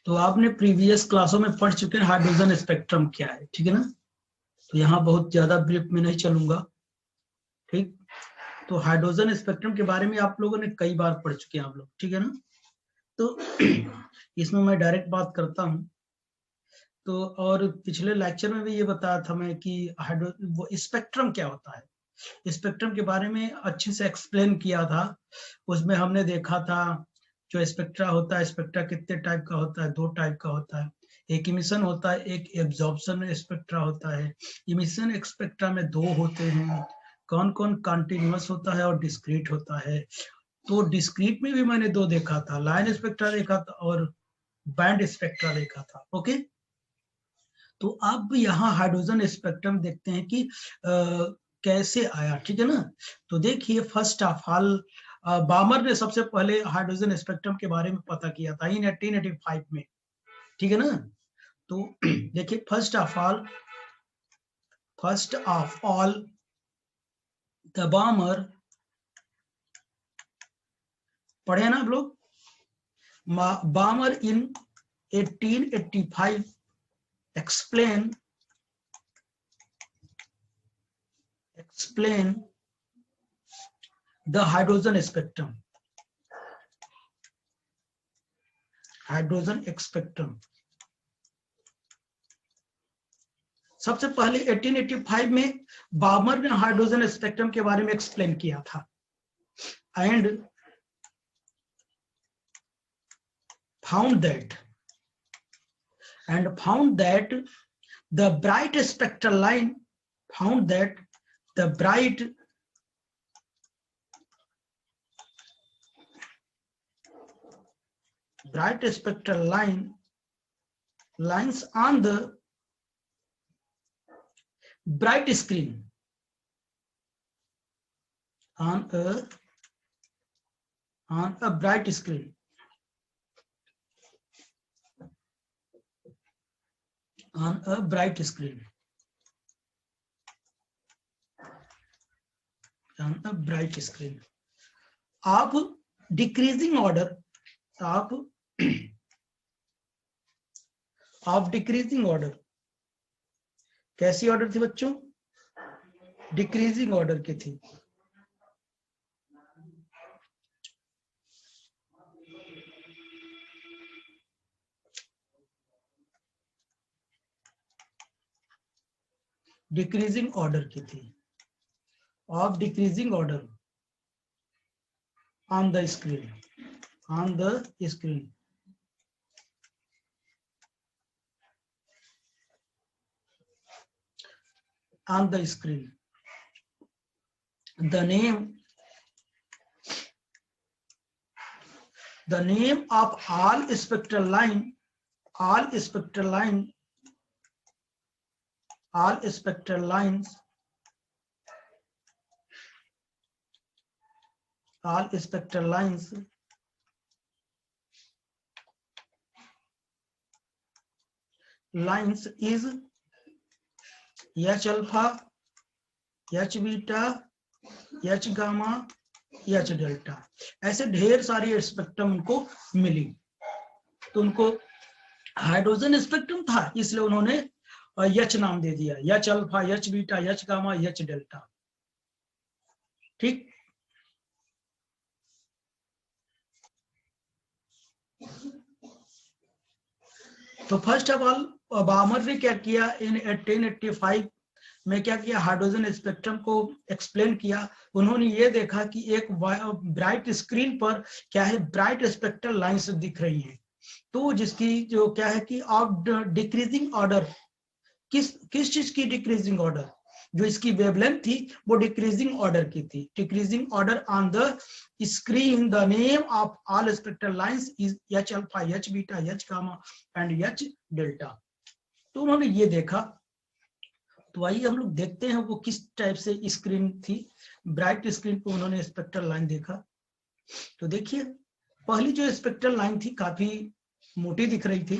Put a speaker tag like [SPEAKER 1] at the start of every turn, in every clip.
[SPEAKER 1] तो आपने प्रीवियस क्लासों में पढ़ चुके हैं हाइड्रोजन स्पेक्ट्रम क्या है, ठीक है ना। तो यहाँ बहुत ज्यादा ब्रीफ में नहीं चलूंगा, ठीक। तो हाइड्रोजन स्पेक्ट्रम के बारे में आप लोगों ने कई बार पढ़ चुके हैं आप लोग, ठीक है ना। तो इसमें मैं डायरेक्ट बात करता हूँ। तो और पिछले लेक्चर में भी ये बताया था मैं कि वो स्पेक्ट्रम क्या होता है, स्पेक्ट्रम के बारे में अच्छे से एक्सप्लेन किया था। उसमें हमने देखा था जो स्पेक्ट्रा होता है, स्पेक्ट्रा कितने टाइप का होता है, 2 टाइप का होता है। एक इमिशन होता है, एक एब्जॉर्प्शन स्पेक्ट्रा होता है। इमिशन स्पेक्ट्रा में 2 होते हैं, कौन कौन कंटिन्यूअस होता है और डिस्क्रीट होता है। तो डिस्क्रीट में भी मैंने 2 देखा था, लाइन स्पेक्ट्रा देखा था और बैंड स्पेक्ट्रा देखा था। ओके, तो अब यहाँ हाइड्रोजन स्पेक्ट्रम देखते हैं कि कैसे आया, ठीक है ना। तो देखिए फर्स्ट ऑफ ऑल बामर ने सबसे पहले हाइड्रोजन स्पेक्ट्रम के बारे में पता किया था इन 1885 में, ठीक है ना। तो देखिए फर्स्ट ऑफ ऑल द बामर, पढ़े ना आप लोग। बामर इन 1885 explain the hydrogen spectrum, सबसे पहले 1885 में बामर ने हाइड्रोजन स्पेक्ट्रम के बारे में एक्सप्लेन किया था and found that the bright spectral line lines on the bright screen on a bright screen of decreasing order कैसी ऑर्डर थी बच्चों, डिक्रीजिंग ऑर्डर की थी। डिक्रीजिंग ऑर्डर की थी, of decreasing order on the screen the name of all spectral lines is H alpha, H beta, H gamma, H delta. ऐसे ढेर सारी स्पेक्ट्रम उनको मिली, तो उनको हाइड्रोजन स्पेक्ट्रम था इसलिए उन्होंने H नाम दे दिया, H alpha, H beta, H gamma, H delta, ठीक। तो फर्स्ट ऑफ ऑल बामर ने क्या किया इन 1885 में, क्या किया, हाइड्रोजन स्पेक्ट्रम को एक्सप्लेन किया। उन्होंने ये देखा कि एक ब्राइट स्क्रीन पर क्या है, ब्राइट स्पेक्ट्रल लाइंस दिख रही हैं। तो जिसकी जो क्या है कि ऑफ डिक्रीजिंग ऑर्डर, किस चीज की डिक्रीजिंग ऑर्डर, जो इसकी वेवलेंथ थी वो डिक्रीजिंग ऑर्डर की थी। Decreasing order on the screen, the name of all spectral lines is H alpha, H beta, H gamma and H delta. तो उन्होंने ये देखा। तो आइए हम लोग देखते हैं वो किस टाइप से स्क्रीन थी। ब्राइट स्क्रीन पे उन्होंने स्पेक्ट्रल लाइन देखा। तो देखिए पहली जो स्पेक्ट्रल लाइन थी काफी मोटी दिख रही थी,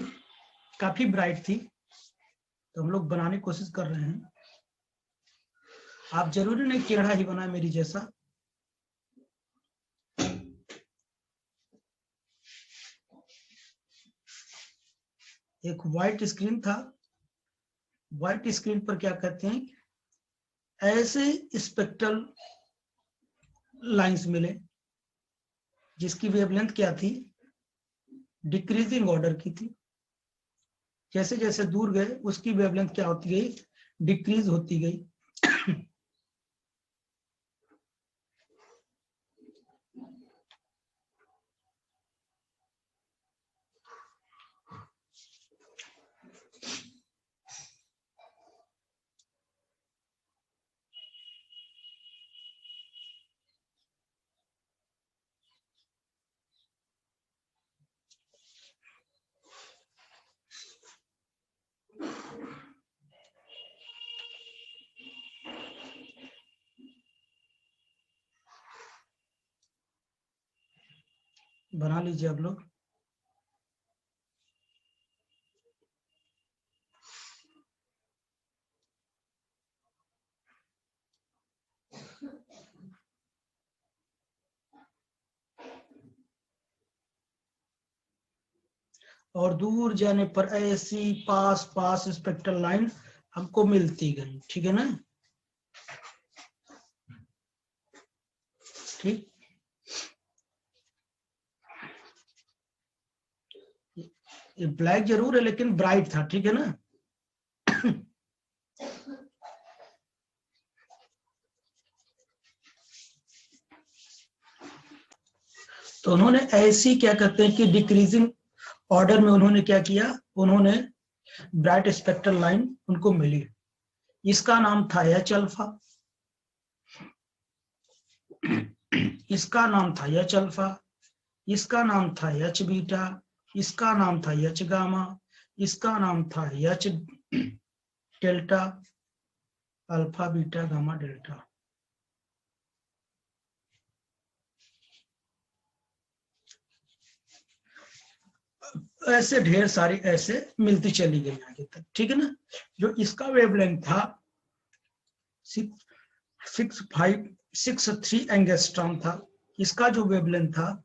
[SPEAKER 1] काफी ब्राइट थी। तो हम लोग बनाने की कोशिश कर रहे हैं, आप जरूरी नहीं टेढ़ा ही बनाए मेरी जैसा। एक व्हाइट स्क्रीन था, व्हाइट स्क्रीन पर क्या कहते हैं, ऐसे स्पेक्ट्रल लाइंस मिले जिसकी वेवलेंथ क्या थी, डिक्रीजिंग ऑर्डर की थी। जैसे जैसे दूर गए उसकी वेवलेंथ क्या होती गई, डिक्रीज होती गई। बना लीजिए आप लोग। और दूर जाने पर ऐसी पास पास स्पेक्ट्रल लाइन हमको मिलती गई, ठीक है ना। ठीक, ये ब्लैक जरूर है लेकिन ब्राइट था, ठीक है ना। तो उन्होंने ऐसी क्या कहते हैं कि डिक्रीजिंग ऑर्डर में उन्होंने क्या किया, उन्होंने ब्राइट स्पेक्ट्रल लाइन उनको मिली, इसका नाम था एच अल्फा, इसका नाम था एच अल्फा, इसका नाम था एच बीटा, इसका नाम था एच गामा, इसका नाम था H delta, alpha beta gamma delta. ऐसे ढेर सारी ऐसे मिलती चली गई आगे तक, ठीक है ना। जो इसका वेवलेंथ था 653 एंगस्ट्रॉम था, इसका जो वेवलेंथ था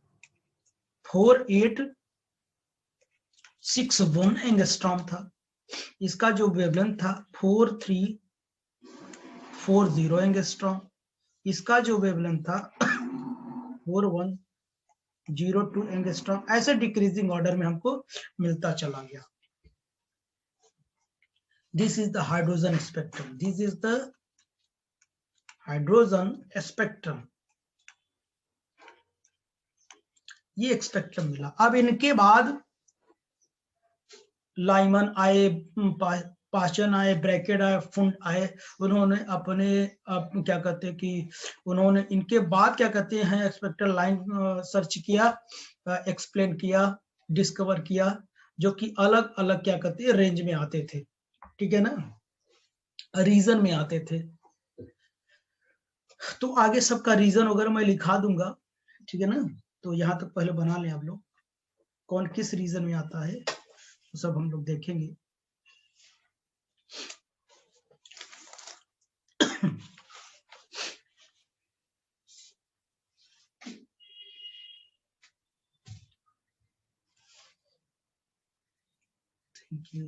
[SPEAKER 1] 4861 एंगस्ट्रॉम था, इसका जो वेवलेंथ था 4340 एंगस्ट्रॉम, इसका जो वेवलेंथ था 4102 एंगस्ट्रॉम। ऐसे डिक्रीजिंग ऑर्डर में हमको मिलता चला गया। This is the hydrogen spectrum, this is the hydrogen spectrum, ये स्पेक्ट्रम मिला। अब इनके बाद लाइमन आए, पास्चन आए, ब्रैकेट आए, फुंड आए, उन्होंने अपने क्या कहते हैं कि उन्होंने इनके बाद क्या कहते हैं स्पेक्ट्रल लाइन सर्च किया, एक्सप्लेन किया, डिस्कवर किया, जो कि अलग अलग क्या कहते हैं रेंज में आते थे, ठीक है ना, रीजन में आते थे। तो आगे सबका रीजन वगैरह मैं लिखा दूंगा, ठीक है ना। तो यहाँ तक पहले बना लें आप लोग, कौन किस रीजन में आता है तो सब हम लोग देखेंगे। Thank you.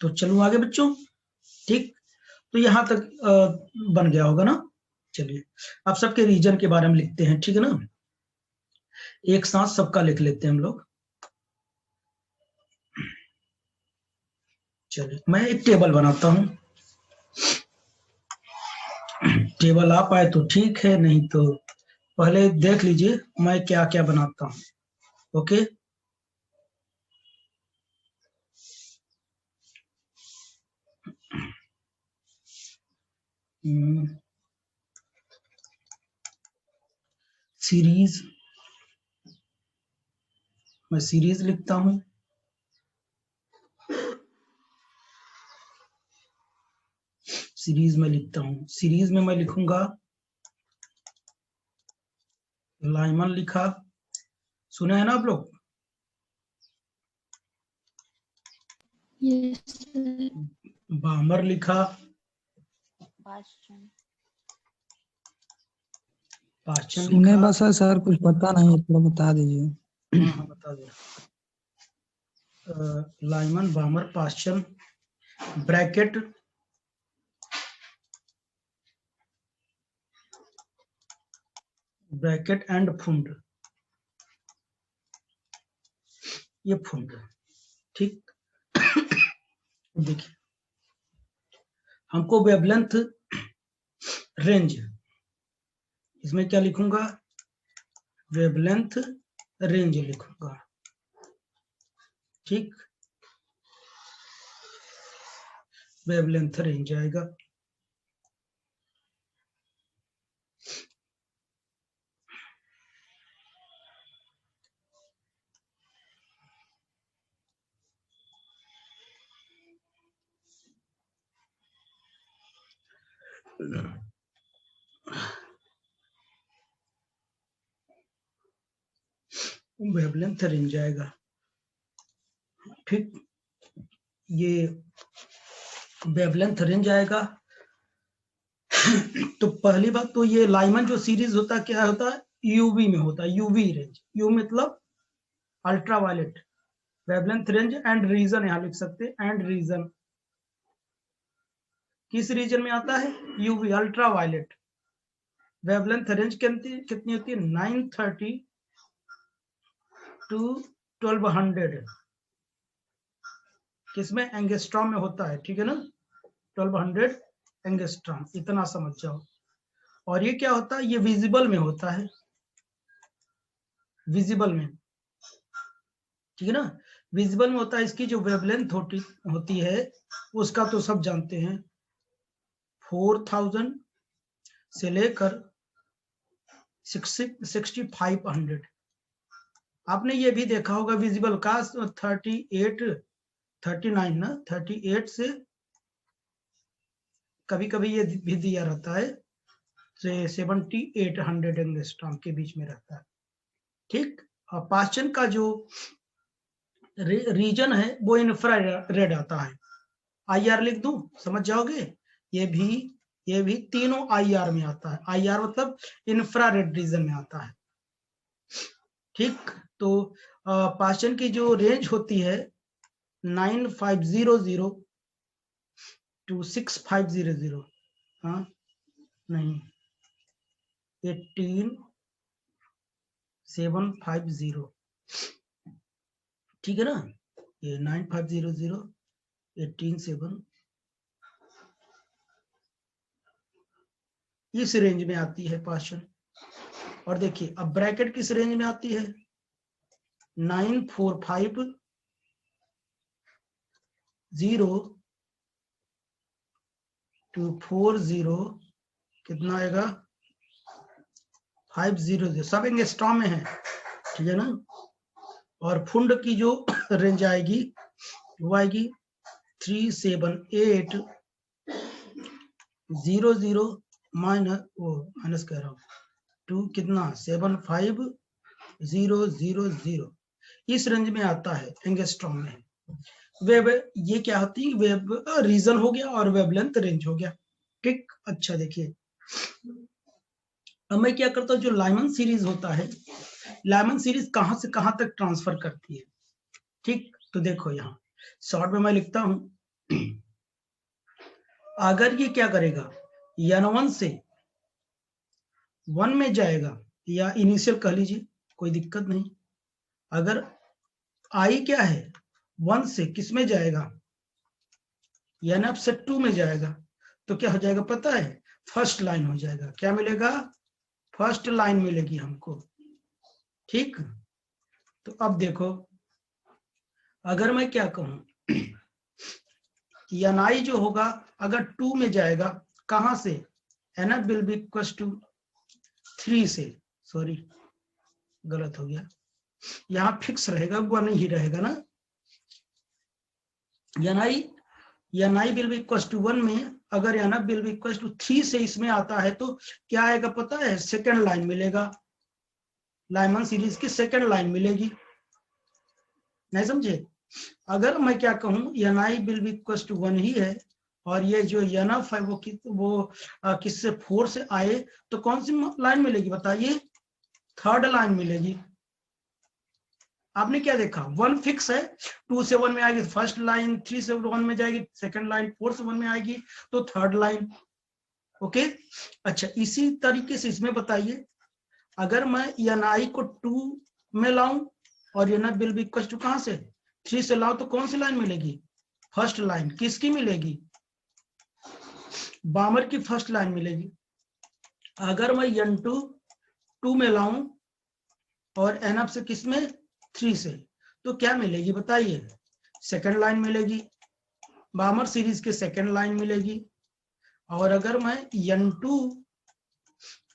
[SPEAKER 1] तो चलो आगे बच्चों, ठीक। तो यहां तक बन गया होगा ना। चलिए अब सबके रीजन के बारे में लिखते हैं, ठीक है ना, एक साथ सबका लिख लेते हैं हम लोग। चलिए मैं एक टेबल बनाता हूं, टेबल आ पाए तो ठीक है, नहीं तो पहले देख लीजिए मैं क्या क्या बनाता हूं। ओके, सीरीज, मैं सीरीज लिखता हूं, सीरीज में लिखता हूं, सीरीज में मैं लिखूंगा लाइमन लिखा, सुना है ना आप लोग, बामर लिखा, पाश्चन
[SPEAKER 2] सुने
[SPEAKER 1] लिखा।
[SPEAKER 2] बस है सर, कुछ पता नहीं, थोड़ा बता दीजिए।
[SPEAKER 1] हाँ बता दे। Lyman, Balmer, Paschen, Brackett, Brackett and Pfund, ये फुंड। ठीक, देखिए हमको वेवलेंथ रेंज, इसमें क्या लिखूंगा, वेवलेंथ रेंज लिखूंगा। ठीक, वेवलेंथ रेंज आएगा। वेवलेंथ रेंज आएगा। ठीक, ये वेवलेंथ रेंज आएगा। तो पहली बात तो ये लाइमन जो सीरीज होता है क्या होता है, यूवी में होता है, यूवी रेंज, यू मतलब ultraviolet, wavelength range and region यहाँ लिख सकते हैं, एंड रीजन किस रीजन में आता है, यूवी अल्ट्रावायलेट। वेवलेंथ रेंज कितनी होती है, 930 टू 1200, किसमें, एंगस्ट्रॉम में होता है। ठीक है ना, 1200 एंगस्ट्रॉम, इतना समझ जाओ। और ये क्या होता है, ये विजिबल में होता है, विजिबल में। ठीक है ना, विजिबल में होता है। इसकी जो वेवलेंथ होती है उसका तो सब जानते हैं, 4000 से लेकर 6500। आपने ये भी देखा होगा विजिबल का 39 ना, 38 से कभी कभी ये भी दिया रहता है, 7800 एंगस्ट्रॉम के बीच में रहता है। ठीक, और पाश्चन का जो रीजन है वो इंफ्रारेड आता है। आईआर लिख दूं, समझ जाओगे। ये भी तीनों आईआर में आता है। आईआर मतलब इंफ्रारेड रीजन में आता है। ठीक, तो पाश्चन की जो रेंज होती है 9500 टू 6500, हाँ नहीं 18750, ठीक है ना, ये 9500 187, इस रेंज में आती है पाश्चन। और देखिए अब ब्रैकेट किस रेंज में आती है, 945 टू 40, कितना आएगा, 500, सब एंगस्ट्रॉम में है। ठीक है ना, और फुंड की जो रेंज आएगी वो आएगी 37800 माइनस कह रहा हूँ टू कितना 75000, इस रेंज में आता है एंगस्ट्रॉम में। वेब ये क्या होती है, वेब रीजन हो गया और वेवलेंथ रेंज हो गया। ठीक, अच्छा देखिए अब मैं क्या करता हूँ, जो लाइमन सीरीज होता है, लाइमन सीरीज कहां से कहां तक ट्रांसफर करती है। ठीक, तो देखो यहाँ शॉर्ट में मैं लिखता हूं, अगर ये क्या करेगा, n1 से 1 में जाएगा, या इनिशियल कह लीजिए, कोई दिक्कत नहीं। अगर i क्या है 1 से किस में जाएगा, nf से 2 में जाएगा, तो क्या हो जाएगा पता है, फर्स्ट लाइन हो जाएगा। क्या मिलेगा, फर्स्ट लाइन मिलेगी हमको। ठीक, तो अब देखो अगर मैं क्या कहूं, ni जो होगा अगर 2 में जाएगा, कहां से, nf will be equal to 3 से, सॉरी गलत हो गया, यहां फिक्स रहेगा, 1 ही रहेगा ना। ni will be equal to 1 में अगर nf will be equal to 3 से इसमें आता है तो क्या आएगा पता है, सेकेंड लाइन मिलेगा, लाइमन सीरीज की सेकेंड लाइन मिलेगी। नहीं समझे, अगर मैं क्या कहूं ni will be equal to 1 ही है और ये जो nf है वो किससे 4 से आए तो कौन सी लाइन मिलेगी बताइए, थर्ड लाइन मिलेगी। आपने क्या देखा, 1 फिक्स है, 2 से 1 में आएगी फर्स्ट लाइन, 3 से 1 में जाएगी सेकंड लाइन, 4 से 1 में आएगी तो थर्ड लाइन। ओके, अच्छा इसी तरीके से इसमें बताइए, अगर मैं ni को 2 में लाऊं और nf will be equal to कहां से 3 से लाऊं तो कौन सी लाइन मिलेगी, फर्स्ट लाइन। किसकी मिलेगी, बामर की फर्स्ट लाइन मिलेगी। अगर मैं n2 2 में लाऊं और nf से किस में 3 से तो क्या मिलेगी बताइए, सेकंड लाइन मिलेगी, बामर सीरीज के सेकंड लाइन मिलेगी। और अगर मैं n2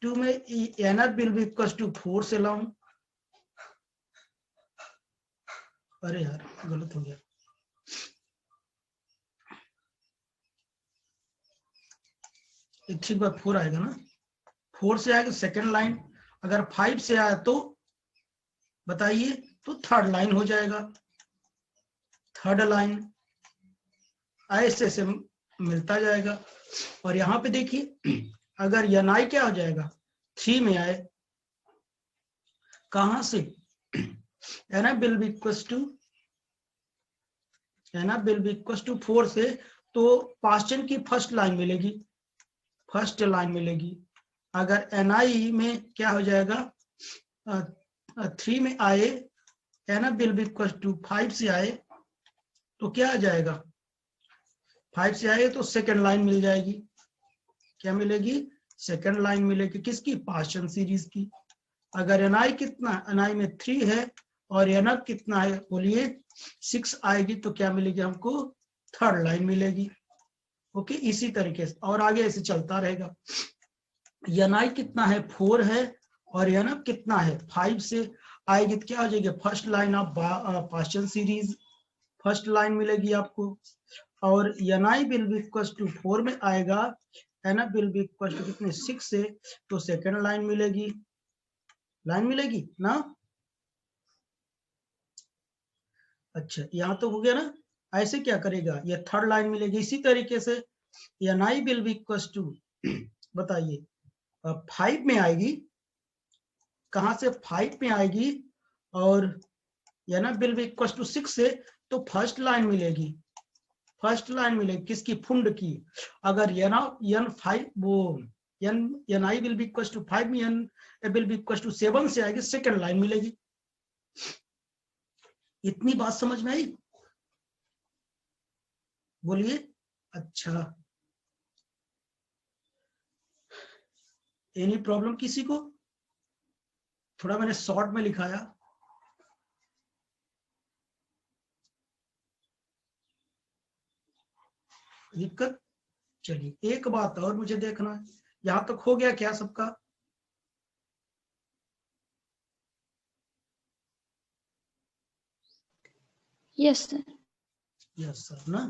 [SPEAKER 1] 2 में nf will be equal to 4 से लाऊं, अरे यार गलत हो गया, ठीक बात 4 आएगा ना, 4 से आएगा सेकंड लाइन, अगर 5 से आया तो बताइए तो थर्ड लाइन हो जाएगा, थर्ड लाइन ऐसे से मिलता जाएगा। और यहां पे देखिए अगर ni क्या हो जाएगा 3 में आए, कहां से nf will be equal to 4 से, तो पास्टन की फर्स्ट लाइन मिलेगी, फर्स्ट लाइन मिलेगी। अगर ni में क्या हो जाएगा 3 में आए, nf will be equal to 5 से आए तो क्या आ जाएगा, 5 से आए तो सेकंड लाइन मिल जाएगी, क्या मिलेगी, सेकंड लाइन मिलेगी किसकी, पास्टन सीरीज की। अगर ni कितना, ni में 3 है और nf कितना है बोलिए 6 आएगी तो क्या मिलेगी हमको, थर्ड लाइन मिलेगी। ओके, इसी तरीके से और आगे ऐसे चलता रहेगा। ni कितना है 4 है और nf कितना है 5 से आएगी तो क्या हो जाएगी, first line of Paschen series, first line मिलेगी आपको। और ni will be equal to 4 में आएगा, nf will be equal to कितने 6 से, तो सेकंड लाइन मिलेगी, लाइन मिलेगी ना। अच्छा यहाँ तो हो गया ना, ऐसे क्या करेगा, ये थर्ड लाइन मिलेगी। इसी तरीके से ni will be equal to बताइए 5 में आएगी, कहां से 5 में आएगी और nf will be equal to 6 से, तो फर्स्ट लाइन मिलेगी, फर्स्ट लाइन मिलेगी किसकी, फुंड की। अगर n5 वो ni will be equal to 5 में n will be equal to 7 से आएगी, सेकंड लाइन मिलेगी। इतनी बात समझ में आई, बोलिए। अच्छा एनी प्रॉब्लम किसी को, थोड़ा मैंने शॉर्ट में लिखाया, दिक्कत। चलिए एक बात और मुझे देखना है, यहां तक हो गया क्या सबका,
[SPEAKER 3] यस सर।
[SPEAKER 1] यस सर ना।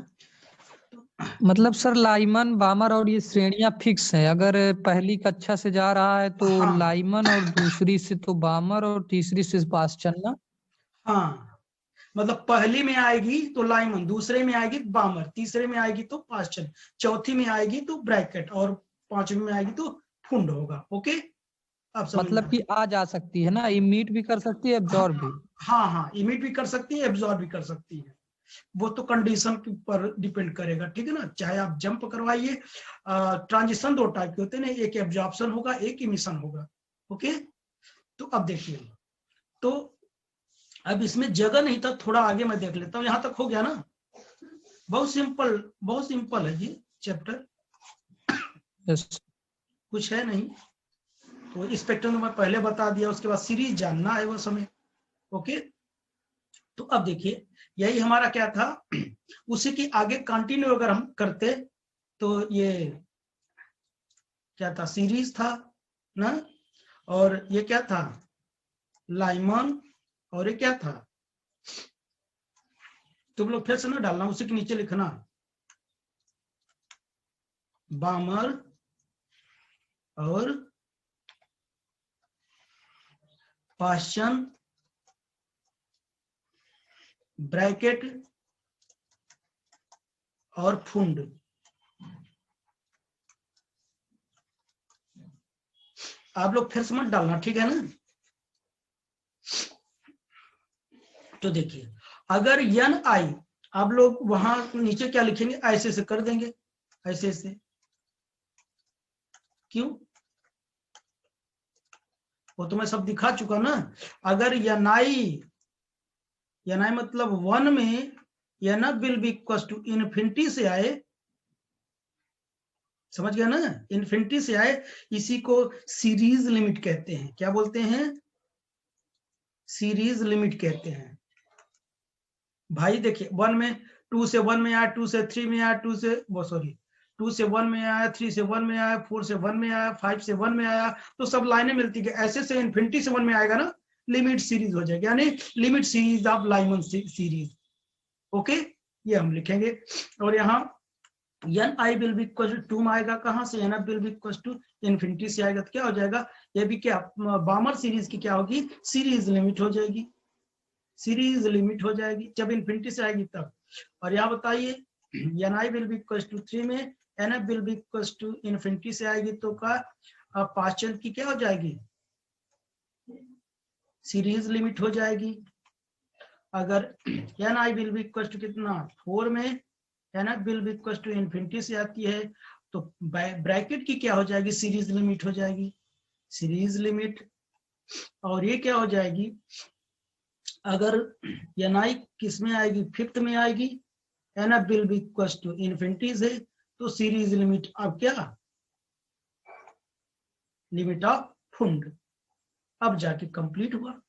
[SPEAKER 2] मतलब सर लाइमन बामर और ये श्रेणियां फिक्स है, अगर पहली कक्षा से जा रहा है तो
[SPEAKER 1] हाँ
[SPEAKER 2] लाइमन और दूसरी से तो बामर और तीसरी से पास्टन ना।
[SPEAKER 1] हाँ, मतलब पहली में आएगी तो लाइमन, दूसरे में आएगी बामर, तीसरे में आएगी तो पास्टन, चौथी में आएगी तो ब्रैकेट और पांचवी में आएगी तो फुंड होगा। ओके, अब समझ में
[SPEAKER 2] मतलब कि आ जा सकती है ना, इमिट भी कर सकती है, एब्जॉर्ब भी।
[SPEAKER 1] हाँ हाँ, इमिट भी कर सकती है, एब्जॉर्ब भी कर सकती है, वो तो कंडीशन के ऊपर डिपेंड करेगा, ठीक है ना। चाहे आप जंप करवाइए, ट्रांजिशन 2 टाइप के होते हैं ना, एक एब्जॉर्प्शन होगा, एक इमिशन होगा। ओके, तो अब देखिए, तो अब इसमें जगह नहीं था, थोड़ा आगे मैं देख लेता हूँ, यहां तक हो गया ना, बहुत सिंपल है जी चैप्टर,
[SPEAKER 2] यस।
[SPEAKER 1] कुछ है नहीं। तो स्पेक्ट्रम मैं पहले बता दिया, उसके बाद सीरीज जानना है वो समय। ओके, तो अब देखिए यही हमारा क्या था, उसी की आगे कंटिन्यू अगर हम करते तो ये क्या था, सीरीज था ना, और ये क्या था, लाइमन, और ये क्या था, तुम लोग फिर से ना डालना, उसी के नीचे लिखना बामर और पास्टन ब्रैकेट और फुंड। आप लोग फिर से मत डालना, ठीक है ना। तो देखिए अगर एन आई, आप लोग वहां नीचे क्या लिखेंगे, ऐसे से कर देंगे, ऐसे से। क्यों, वो तो मैं सब दिखा चुका ना। अगर एन आई मतलब 1 में N F will be equal to infinity से आए, समझ गया ना, इन्फिनिटी से आए, इसी को सीरीज लिमिट कहते हैं। क्या बोलते हैं, सीरीज लिमिट कहते हैं। भाई देखिए 1 में 2 से 1 में आया, 2 से 3 में आया, 2 से वो सॉरी 2 से 1 में आया, 3 से 1 में आया, 4 से 1 में आया, 5 से 1 में आया, तो सब लाइनें मिलती है। ऐसे से इन्फिनिटी से 1 में आएगा ना, लिमिट सीरीज हो जाएगी, यानी limit series of Lyman series. Okay, ये हम लिखेंगे। और यहाँ N I will be equal to 2 में आएगा, कहां से, N F will be equal to infinity से आएगा, तो क्या हो जाएगा, ये भी क्या बामर सीरीज की क्या होगी, सीरीज लिमिट हो जाएगी, सीरीज लिमिट हो जाएगी जब इन्फिनिटी से आएगी तब। और यहाँ बताइए N I will be equal to 3 में N F will be equal to infinity से आएगी, तो का पांचवें की क्या हो जाएगी, सीरीज लिमिट हो जाएगी। अगर N I will be equal to कितना 4 में N F will be equal to infinity से आती है, तो ब्रैकेट की क्या हो जाएगी, सीरीज लिमिट हो जाएगी, सीरीज लिमिट। और ये क्या हो जाएगी, अगर एन आई किस में आएगी, 5th में आएगी, N F will be equal to infinity से, तो सीरीज लिमिट अब क्या, लिमिट ऑफ फुंड। अब जाके कंप्लीट हुआ।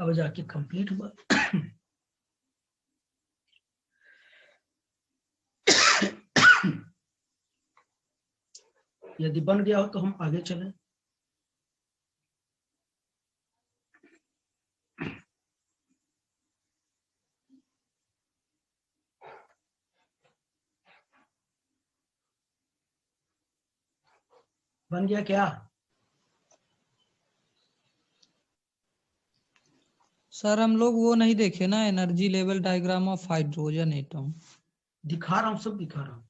[SPEAKER 1] अब जाके कंप्लीट हुआ। यदि बन गया हो तो हम आगे चलें। बन गया क्या,
[SPEAKER 2] सर हम लोग वो नहीं देखे ना, energy level diagram of hydrogen atom.
[SPEAKER 1] दिखा रहा हूं, सब दिखा रहा हूं।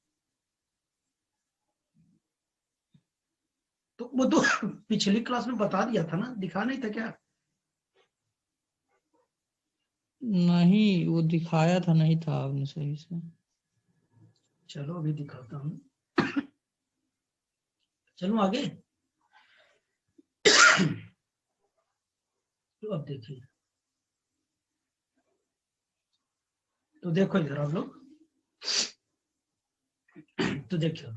[SPEAKER 1] तो वो तो पिछली क्लास में बता दिया था ना, दिखा नहीं था क्या,
[SPEAKER 2] नहीं वो दिखाया था, नहीं था आपने सही से।
[SPEAKER 1] चलो अभी दिखाता हूं। चलो आगे। तो अब देखिए, तो देखो इधर आप लोग, तो देखिए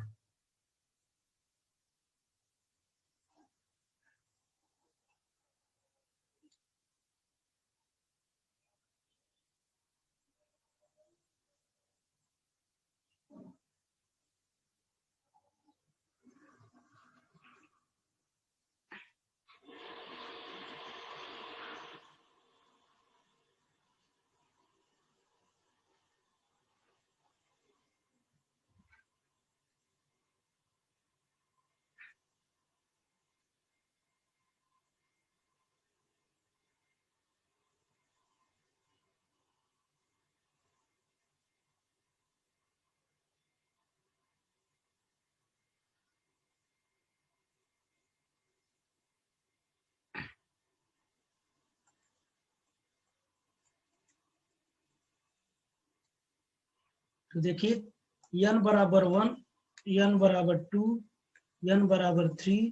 [SPEAKER 1] तो देखिए n बराबर 1, n बराबर 2, n बराबर 3,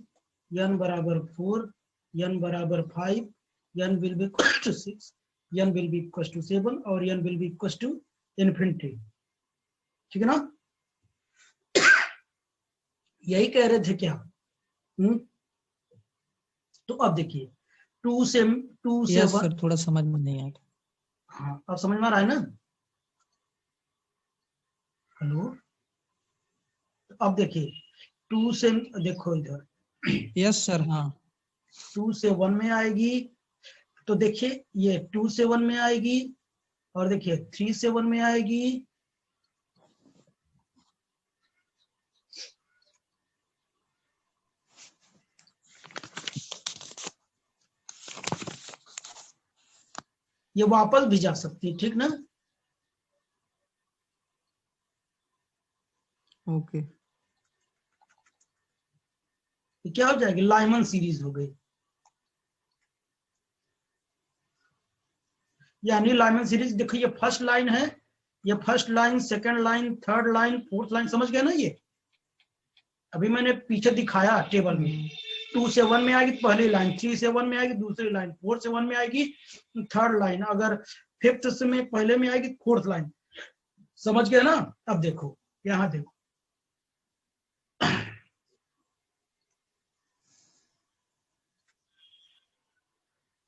[SPEAKER 1] n बराबर 4, n बराबर 5, n will be equal to 6, n will be equal to 7 और n will be equal to infinity. ठीक है ना, यही कह रहे थे क्या। तो अब देखिए 2 से
[SPEAKER 2] यस
[SPEAKER 1] 1,
[SPEAKER 2] सर, थोड़ा समझ में नहीं आया।
[SPEAKER 1] हाँ अब समझ में आ रहा है ना, हेलो। तो अब देखिए 2 से, देखो इधर,
[SPEAKER 2] यस सर, हाँ
[SPEAKER 1] 2 से 1 में आएगी, तो देखिए ये 2 से 1 में आएगी, और देखिए 3 से 1 में आएगी, ये वापस भी जा सकती है, ठीक ना।
[SPEAKER 2] ओके।
[SPEAKER 1] ये क्या हो जाएगी, लाइमन सीरीज हो गई। यानी लाइमन सीरीज देखो, ये फर्स्ट लाइन है, ये first line, second line, third line, fourth line, समझ गए ना। ये अभी मैंने पीछे दिखाया टेबल में, 2 से 1 में आएगी पहली लाइन, 3 से 1 में आएगी दूसरी लाइन, 4 से 1 में आएगी थर्ड लाइन, अगर 5th से में पहले में आएगी फोर्थ लाइन, समझ गए ना। अब देखो यहां देखो,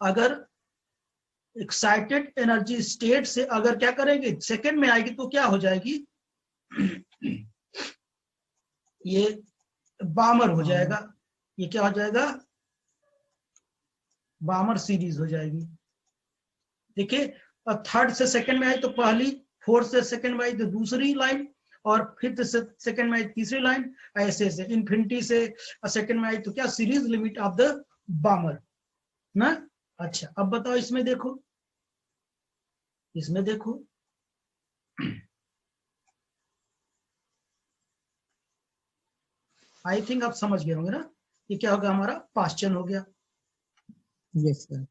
[SPEAKER 1] अगर एक्साइटेड एनर्जी स्टेट से अगर क्या करेंगे, सेकंड में आएगी तो क्या हो जाएगी, ये बामर हो जाएगा, ये क्या हो जाएगा, बामर सीरीज हो जाएगी। देखिए, थर्ड से सेकंड में आई तो पहली, फोर्थ से सेकंड में आई तो दूसरी लाइन, और 5th से सेकंड में आई तीसरी लाइन, ऐसे ऐसे इन्फिनिटी से सेकंड में आई तो क्या, सीरीज लिमिट ऑफ द बामर ना। अच्छा अब बताओ, इसमें देखो, इसमें देखो, आई थिंक आप समझ गए होंगे ना। ये क्या होगा, हमारा पास्ट चेन हो गया।
[SPEAKER 2] Yes sir.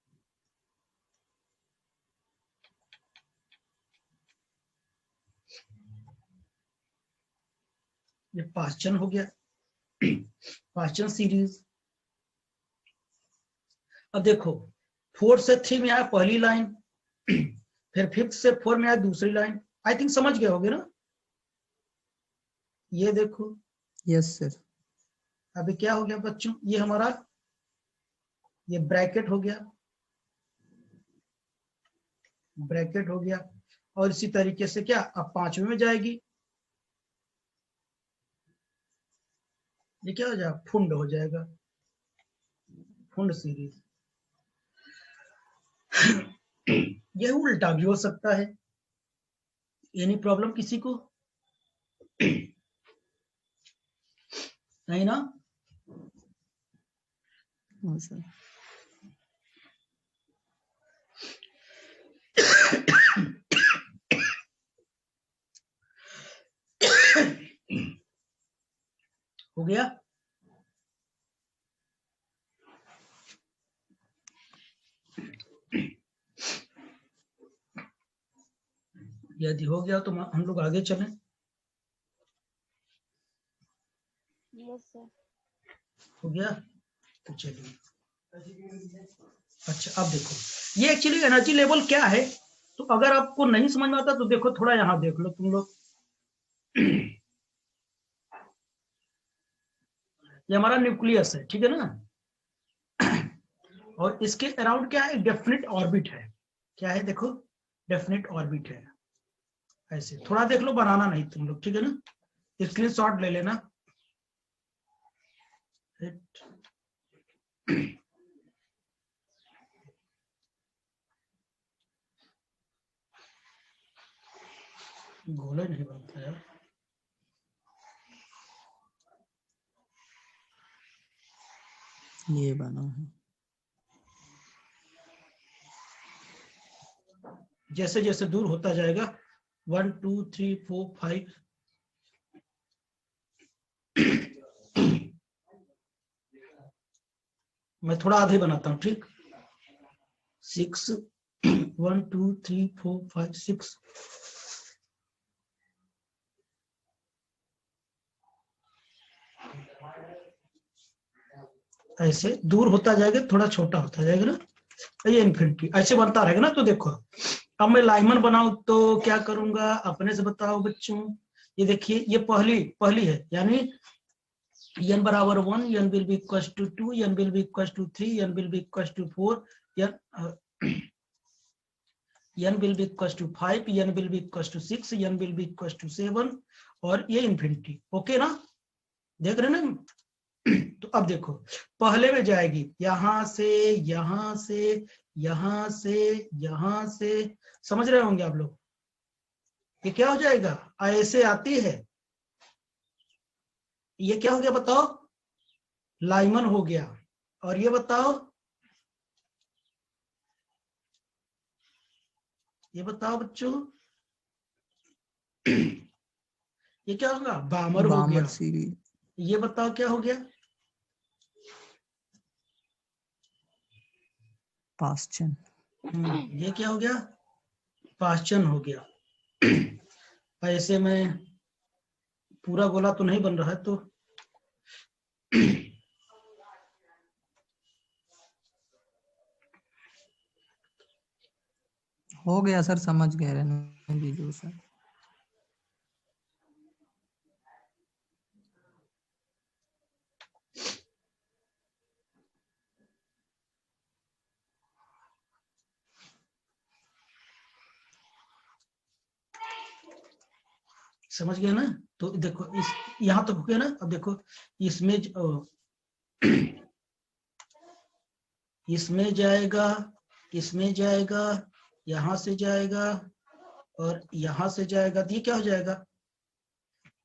[SPEAKER 1] ये पास्ट चेन हो गया, पास्ट चेन सीरीज। अब देखो, 4 से 3 में आया पहली लाइन, फिर 5th से 4 में आया दूसरी लाइन, आई थिंक समझ गए होगे ना। ये देखो,
[SPEAKER 2] यस सर।
[SPEAKER 1] अभी क्या हो गया बच्चों, ये हमारा ये ब्रैकेट हो गया, ब्रैकेट हो गया, और इसी तरीके से क्या, अब 5वें में जाएगी, ये क्या हो जाएगा, फुंड हो जाएगा, फुंड सीरीज। ये उल्टा भी हो सकता है, एनी प्रॉब्लम किसी को नहीं ना।
[SPEAKER 2] हाँ सर।
[SPEAKER 1] हो गया। यदि हो गया तो हम लोग आगे चलें।
[SPEAKER 3] Yes sir.
[SPEAKER 1] हो गया तो चलिए। अच्छा अब देखो, ये एक्चुअली एनर्जी लेवल क्या है, तो अगर आपको नहीं समझ में आता तो देखो थोड़ा यहां देख लो तुम लोग। ये हमारा न्यूक्लियस है, ठीक है ना, और इसके अराउंड क्या है, डेफिनेट ऑर्बिट है। क्या है देखो, डेफिनेट ऑर्बिट है। ऐसे थोड़ा देख लो, बनाना नहीं तुम लोग, ठीक है ना, स्क्रीनशॉट ले लेना। गोले नहीं बनता यार।
[SPEAKER 2] ये बना है।
[SPEAKER 1] जैसे जैसे दूर होता जाएगा, 1 2 3 4 5, मैं थोड़ा आधे बनाता हूँ, ठीक, 6 1 2 3 4 5 6। ऐसे दूर होता जाएगा, थोड़ा छोटा होता जाएगा ना, ये इन्फिनिटी ऐसे बनता रहेगा ना। तो देखो, अब मैं लाइमन बनाऊं तो क्या करूंगा, अपने से बताओ बच्चों। ये देखिए, ये पहली पहली है, यानी n बराबर 1, n will be equal to 2, n will be equal to 3, n will be equal to 4, n will be equal to 5, n will be equal to 6, n will be equal to 7, और ये infinity. Okay ना, देख रहे ना। तो अब देखो, पहले में जाएगी यहां से, यहां से, यहां से, यहां से, समझ रहे होंगे आप लोग। ये क्या हो जाएगा, ऐसे आती है, ये क्या हो गया बताओ, लाइमन हो गया। और ये बताओ, ये बताओ बच्चों, ये क्या होगा? बामर हो
[SPEAKER 2] बामर
[SPEAKER 1] गया।
[SPEAKER 2] सीरीज।
[SPEAKER 1] ये बताओ क्या हो गया?
[SPEAKER 2] पास्चन।
[SPEAKER 1] ये क्या हो गया? पाश्चन हो गया। ऐसे में पूरा गोला तो नहीं बन रहा है, तो
[SPEAKER 2] हो गया सर, समझ गए, रहने दीजिए सर।
[SPEAKER 1] समझ गए ना? तो देखो इस यहाँ तक हो गया ना। अब देखो इसमें इसमें जाएगा, इसमें जाएगा, यहाँ से जाएगा और यहाँ से जाएगा, तो ये क्या हो जाएगा?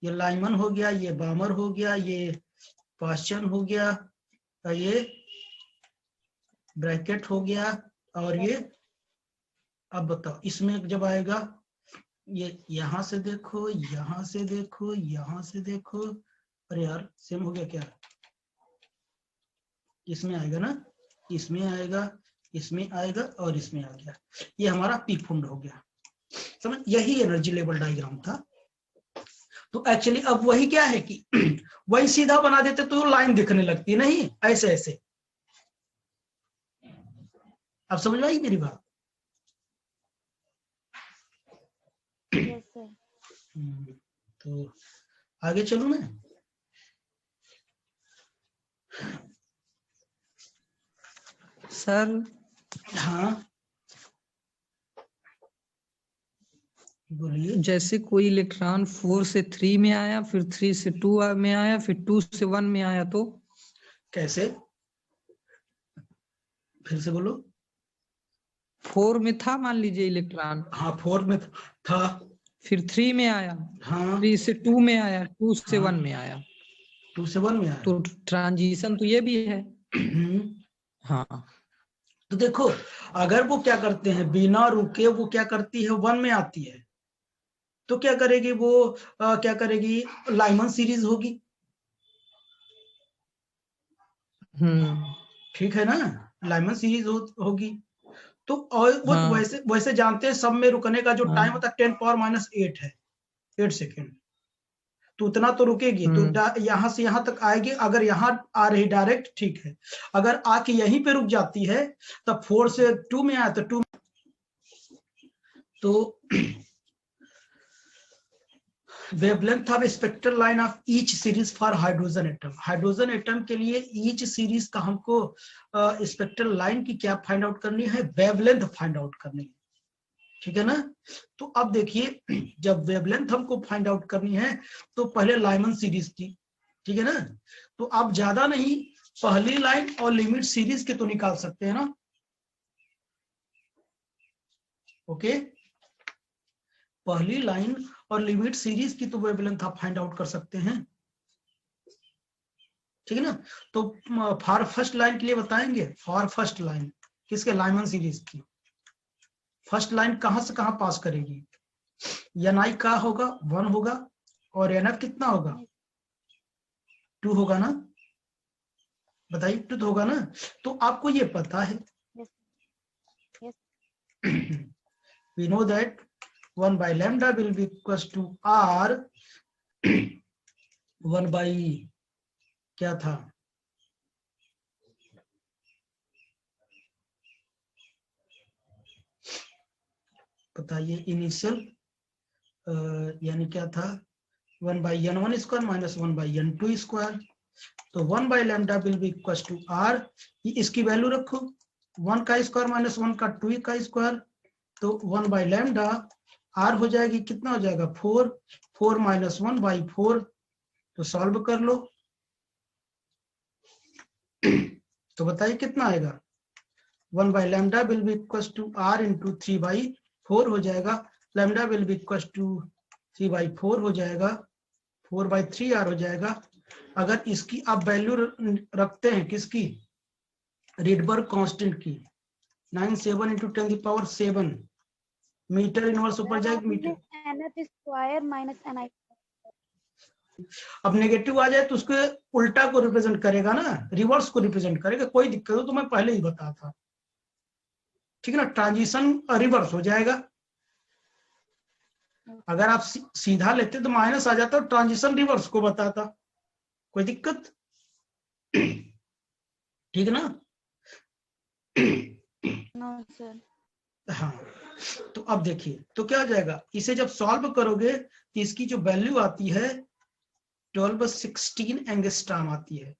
[SPEAKER 1] ये लाइमन हो गया, ये बामर हो गया, ये पाश्चन हो गया, और ये ब्रैकेट हो गया, और ये अब बताओ इसमें जब आएगा, ये यहाँ से देखो, यहाँ से देखो, यहाँ से देखो, अरे यार सेम हो गया क्या? इसमें आएगा ना, इसमें आएगा, इसमें आएगा और इसमें आ गया। ये हमारा पीक फुंड हो गया। समझ? यही एनर्जी लेवल डायग्राम था। तो एक्चुअली अब वही क्या है कि वही सीधा बना देते तो लाइन दिखने लगती, नहीं ऐसे ऐसे। अब समझ में आई मेरी बात?
[SPEAKER 3] Yes sir.
[SPEAKER 1] तो आगे चलूं मैं?
[SPEAKER 2] सर
[SPEAKER 1] हाँ बोलिए।
[SPEAKER 2] जैसे कोई इलेक्ट्रॉन 4 से 3 में आया, फिर 3 से 2 में आया, फिर 2 से 1 में आया, तो
[SPEAKER 1] कैसे? फिर से बोलो।
[SPEAKER 2] 4 में था मान लीजिए इलेक्ट्रॉन,
[SPEAKER 1] हाँ 4 में था,
[SPEAKER 2] फिर 3 में आया,
[SPEAKER 1] हाँ
[SPEAKER 2] 3 से 2 में आया, 2 से
[SPEAKER 1] हाँ।
[SPEAKER 2] 1 में आया,
[SPEAKER 1] 2 से 1 में आया।
[SPEAKER 2] तो ट्रांजिशन तो ये भी है। हाँ
[SPEAKER 1] तो देखो अगर वो क्या करते हैं, बिना रुके वो क्या करती है, 1 में आती है, तो क्या करेगी वो? क्या करेगी? लाइमन सीरीज होगी, ठीक है ना? लाइमन सीरीज होगी। तो और वो
[SPEAKER 2] हाँ।
[SPEAKER 1] वैसे वैसे जानते हैं सब में रुकने का जो
[SPEAKER 2] हाँ।
[SPEAKER 1] टाइम होता है 10⁻8 है, 8 सेकेंड। तो उतना तो रुकेगी, तो यहाँ से यहाँ तक आएगी। अगर यहाँ आ रही डायरेक्ट, ठीक है। अगर आके यहीं पे रुक जाती है, तब 4 से 2 में आया तो 2, तो wavelength of spectral line of each series for hydrogen atom. Hydrogen atom के लिए ईच सीरीज का हमको स्पेक्ट्रल लाइन की क्या फाइंड आउट करनी है? वेवलेंथ फाइंड आउट करनी है, ठीक है ना? तो अब देखिए जब वेवलेंथ हमको फाइंड आउट करनी है तो पहले लाइमन सीरीज की, ठीक है ना? तो आप ज्यादा नहीं, पहली लाइन और लिमिट सीरीज के तो निकाल सकते हैं ना? ओके, पहली लाइन और लिमिट सीरीज की तो वेवलेंथ आप फाइंड आउट कर सकते हैं, ठीक है ना? तो फॉर फर्स्ट लाइन के लिए बताएंगे, फॉर फर्स्ट लाइन किसके? लाइमन सीरीज की। फर्स्ट लाइन कहां से कहां पास करेगी? Ni का होगा 1 होगा, और Nf कितना होगा? 2 होगा ना? बताइए 2 तो होगा ना? तो आपको ये पता है, we know that 1 by lambda will be equals to R 1 by क्या था? बताइए इनिशियल, यानी क्या था? 1 by n1 square minus 1 by n2 square. तो 1 by lambda will be equals to R, इसकी वैल्यू रखो, 1 का स्क्वायर माइनस 1 का 2 का स्क्वायर, तो 1 by lambda R हो जाएगी, कितना हो जाएगा? 4, 4 माइनस 1 by 4, तो सॉल्व कर लो तो बताइए कितना आएगा? 1 by lambda will be equals to R into 3 by 4 हो जाएगा, lambda will be equals to 3 by 4 हो जाएगा, 4 by 3 R हो जाएगा। अगर इसकी आप वैल्यू रखते हैं, किसकी? रिडबर्ग कांस्टेंट की, 97 into 10⁻7 मीटर इनवर्स ऊपर जाएगा metre.
[SPEAKER 3] NF square minus NI।
[SPEAKER 1] अब नेगेटिव आ जाए तो उसके उल्टा को रिप्रेजेंट करेगा ना, रिवर्स को रिप्रेजेंट करेगा, कोई दिक्कत हो तो मैं पहले ही बता था, ठीक है ना, ट्रांजिशन रिवर्स हो जाएगा। अगर आप सीधा लेते तो माइनस आ जाता और ट्रांजिशन रिवर्स को बताता, कोई दिक्कत, ठीक है ना।
[SPEAKER 3] No sir.
[SPEAKER 1] हाँ, तो अब देखिए तो क्या हो जाएगा, इसे जब सॉल्व करोगे तो इसकी जो वैल्यू आती है 1216 एंगस्ट्रॉम आती है।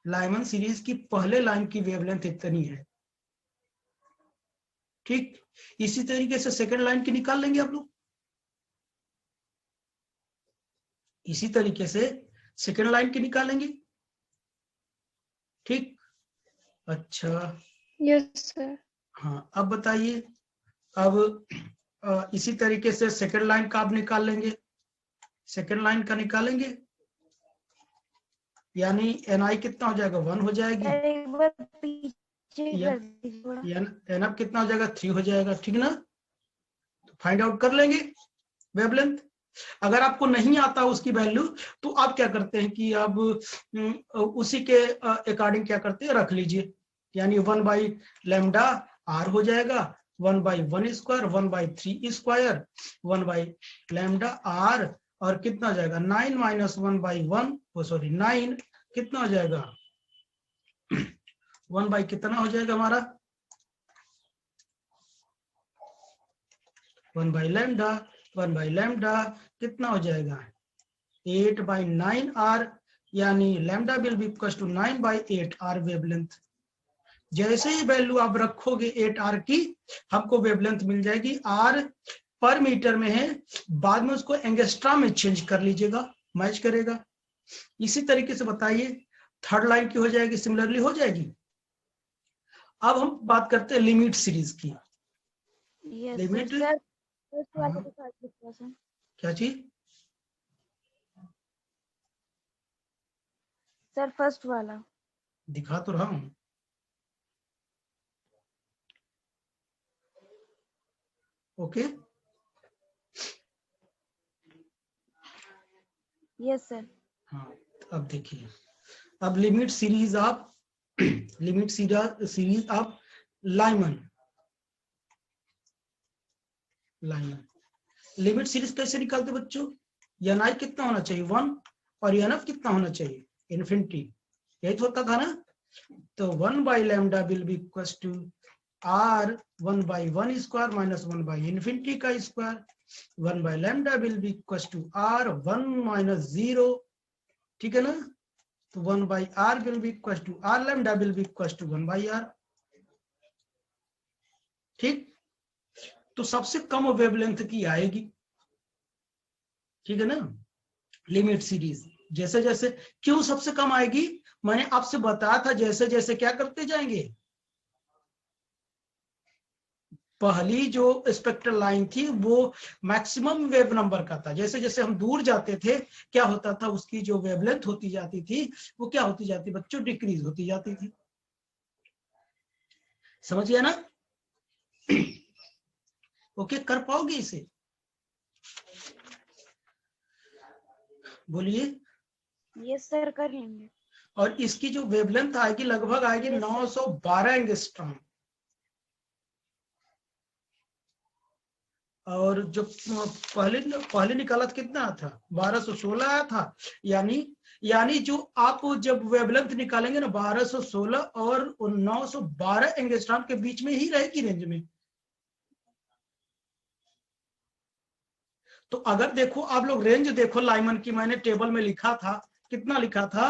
[SPEAKER 1] लाइमन सीरीज की पहले लाइन की वेवलेंथ इतनी है, ठीक। इसी तरीके से सेकंड लाइन की निकाल लेंगे आप लोग, इसी तरीके से सेकंड लाइन की निकालेंगे, ठीक। अच्छा,
[SPEAKER 3] यस सर।
[SPEAKER 1] हाँ, अब बताइए, अब इसी तरीके से सेकंड लाइन का आप निकाल लेंगे, सेकंड लाइन का निकालेंगे, यानी NI कितना हो जाएगा, 1 हो जाएगी,
[SPEAKER 3] एक बार पीछे कर दीजिए थोड़ा।
[SPEAKER 1] NF कितना हो जाएगा, 3 हो जाएगा, ठीक ना। तो फाइंड आउट कर लेंगे वेवलेंथ। अगर आपको नहीं आता उसकी वैल्यू तो आप क्या करते हैं कि अब उसी के अकॉर्डिंग क्या करते हैं, रख लीजिए, यानी 1/λ r हो जाएगा, 1/1 स्क्वायर, 1/3 स्क्वायर, 1/λ r, और कितना हो जाएगा 9 माइनस 1/1, सॉरी 9 कितना हो जाएगा 1 कितना हो जाएगा हमारा 1/λ कितना हो जाएगा 8/9r, यानी lambda will be equal to 9/8r wavelength. जैसे ही वैल्यू आप रखोगे 8r की, हमको वेवलेंथ मिल जाएगी, r पर मीटर में है, बाद में उसको एंगस्ट्रॉम में चेंज कर लीजिएगा, मैच करेगा। इसी तरीके से बताइए थर्ड लाइन की हो जाएगी, सिमिलरली हो जाएगी। अब हम बात करते हैं लिमिट सीरीज की। लिमिट
[SPEAKER 3] सर फर्स्ट वाला दिखा दीजिए सर।
[SPEAKER 1] क्या चीज
[SPEAKER 3] सर फर्स्ट वाला
[SPEAKER 1] दिखा तो रहा हूं, ओके।
[SPEAKER 3] Yes sir.
[SPEAKER 1] हाँ, अब देखिए, अब लिमिट सीरीज आप लिमिट सीरीज आप लाइमन लिमिट सीरीज कैसे निकालते बच्चों, NI कितना होना चाहिए 1 और NF कितना होना चाहिए इन्फिनिटी, यही तो होता था ना। तो 1/λ will be equal to r 1/1 square minus 1/∞ का square, 1/λ will be equal to r 1 minus 0, ठीक है ना। तो 1/r will be equal to r lambda will be equal to 1/r, ठीक। तो सबसे कम वेवलेंथ की आएगी, ठीक है ना, लिमिट सीरीज। जैसे जैसे क्यों सबसे कम आएगी, मैंने आपसे बताया था, जैसे जैसे क्या करते जाएंगे, पहली जो स्पेक्ट्रल लाइन थी वो मैक्सिमम वेव नंबर का था, जैसे जैसे हम दूर जाते थे क्या होता था, उसकी जो वेवलेंथ होती जाती थी वो क्या होती जाती बच्चों, डिक्रीज होती जाती थी, समझ गया ना। ओके, कर पाओगे इसे, बोलिए।
[SPEAKER 3] यस सर कर लेंगे।
[SPEAKER 1] और इसकी जो वेवलेंथ आएगी लगभग आएगी 912 एंगस्ट्रॉम, और जो पहले निकाला था कितना था 1216 आया था, यानी जो आप जब वेवलेंथ निकालेंगे ना 1216 और 912 एंगस्ट्रॉम के बीच में ही रहेगी रेंज में। तो अगर देखो आप लोग रेंज देखो लाइमन की, मैंने टेबल में लिखा था, कितना लिखा था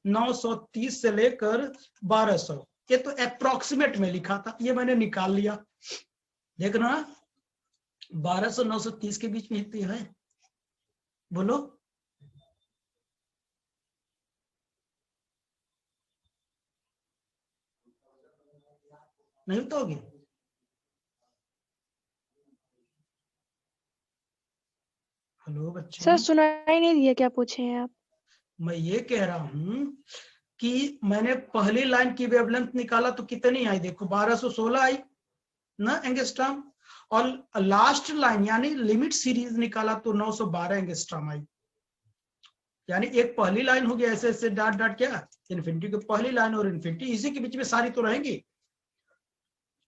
[SPEAKER 1] 930 से लेकर 1200, ये तो अप्रोक्सीमेट में लिखा था, ये मैंने निकाल लिया, देखना 1200 930 के बीच में इतनी है, बोलो। नहीं बताओगे, हेलो बच्चों।
[SPEAKER 4] सर सुनाई नहीं दिया, क्या पूछे हैं आप?
[SPEAKER 1] मैं ये कह रहा हूं कि मैंने पहली लाइन की वेवलेंथ निकाला तो कितनी आई, देखो 1216 आई ना एंगस्ट्रॉम, और लास्ट लाइन यानी लिमिट सीरीज निकाला तो 912 एंगस्ट्रॉम आई। यानी एक पहली लाइन होगी ऐसे ऐसे डॉट डॉट क्या इन्फिनिटी की पहली लाइन और इन्फिनिटी, इसी के बीच में सारी तो रहेंगी।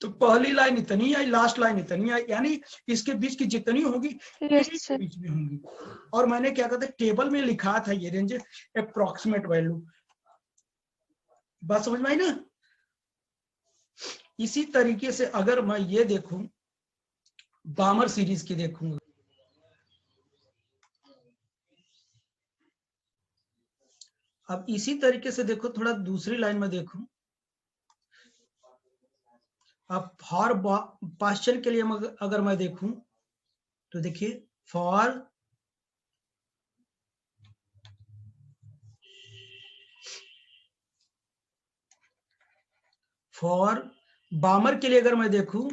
[SPEAKER 1] तो पहली लाइन इतनी आई, लास्ट लाइन इतनी आई, यानी इसके बीच की जितनी होगी
[SPEAKER 4] यस
[SPEAKER 1] इसी के
[SPEAKER 4] सर।
[SPEAKER 1] बीच में होंगी। और मैंने क्या कहते टेबल में लिखा था ये रेंज अप्रोक्सीमेट वैल्यू। बात समझ में आई ना। इसी तरीके से अगर मैं ये देखूं बामर सीरीज की देखूंगा, अब इसी तरीके से देखो थोड़ा दूसरी लाइन में देखूं, अब फॉर पास्चन के लिए अगर मैं देखूं तो देखिए फॉर बामर के लिए अगर मैं देखूं,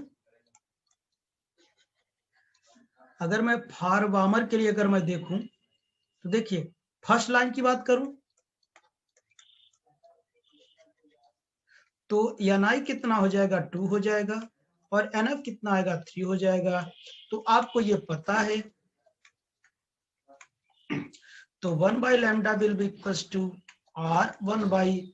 [SPEAKER 1] अगर मैं फॉर बामर के लिए अगर मैं देखूं तो देखिए फर्स्ट लाइन की बात करूं तो एन कितना हो जाएगा 2 हो जाएगा और एन कितना आएगा 3 हो जाएगा। तो आपको ये पता है तो 1 by lambda will be equal to R 1 by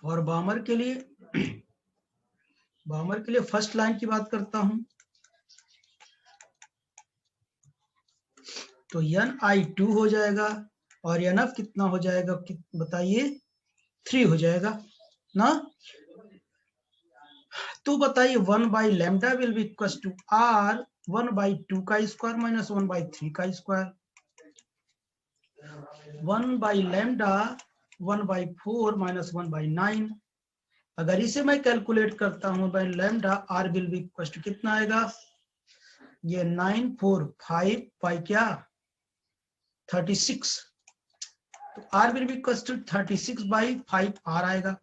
[SPEAKER 1] और बामर के लिए फर्स्ट लाइन की बात करता हूं तो एन आई 2 हो जाएगा और एन एफ कितना हो जाएगा बताइए 3 हो जाएगा ना। तो बताइए 1 by lambda will be equal to R 1 by 2 का स्क्वायर माइनस 1 बाई 3 का square. 1 by lambda 1 by 4 minus 1 by 9। अगर इसे मैं कैलकुलेट करता हूं by lambda R will be equal to कितना आएगा, ये 945 बाई क्या 36, तो R will be equal to 36 by 5 R आएगा।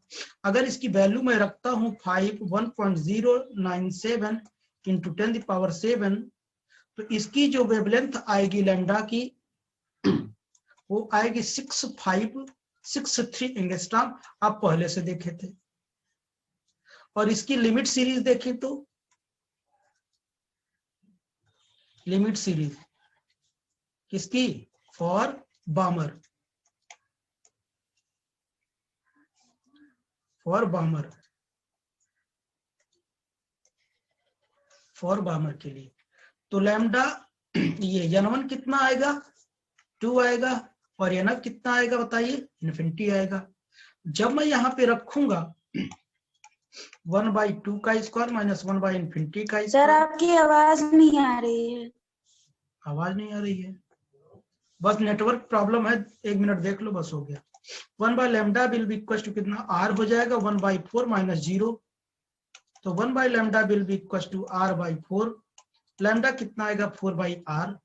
[SPEAKER 1] अगर इसकी वैल्यू मैं रखता हूं 1.097 इंटू 10 द पावर 7, तो इसकी जो वेवलेंथ आएगी लैम्डा की वो आएगी 6563 एंगस्ट्रॉम, आप पहले से देखे थे। और इसकी लिमिट सीरीज देखें तो लिमिट सीरीज किसकी फॉर बामर के लिए तो लैम्डा ये n1 कितना आएगा 2 आएगा और n कितना आएगा बताइए इन्फिनिटी आएगा। जब मैं यहाँ पे रखूंगा 1 बाई 2 का स्क्वायर माइनस 1 बाई इन्फिनिटी का
[SPEAKER 3] सर
[SPEAKER 1] स्क्वायर।
[SPEAKER 3] आपकी आवाज नहीं आ रही है।
[SPEAKER 1] आवाज नहीं आ रही है, बस नेटवर्क प्रॉब्लम है, 1 मिनट देख लो बस हो गया। 1 by lambda will be equal to कितना आर हो जाएगा 1 बाई 4 माइनस 0, तो 1 by lambda will be equal to R by 4। Lambda कितना आएगा 4 बाई आर।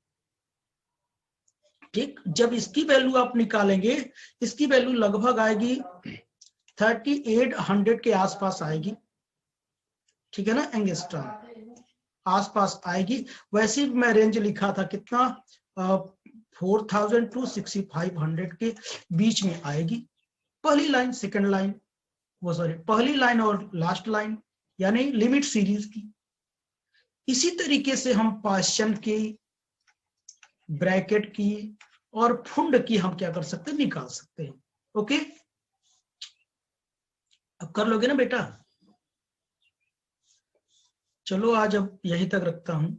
[SPEAKER 1] ठीक, जब इसकी वैल्यू आप निकालेंगे इसकी वैल्यू लगभग आएगी 3800 के आसपास आएगी, ठीक है ना एंगस्ट्रॉम आसपास आएगी। वैसे मैं रेंज लिखा था कितना 4000 टू 6500 के बीच में आएगी। पहली लाइन सेकंड लाइन वो सॉरी पहली लाइन और लास्ट लाइन यानी लिमिट सीरीज की। इसी तरीके से हम पास्चन की ब्रैकेट की और फुंड की हम क्या कर सकते हैं निकाल सकते हैं। ओके अब कर लोगे ना बेटा। चलो आज अब यहीं तक रखता हूं।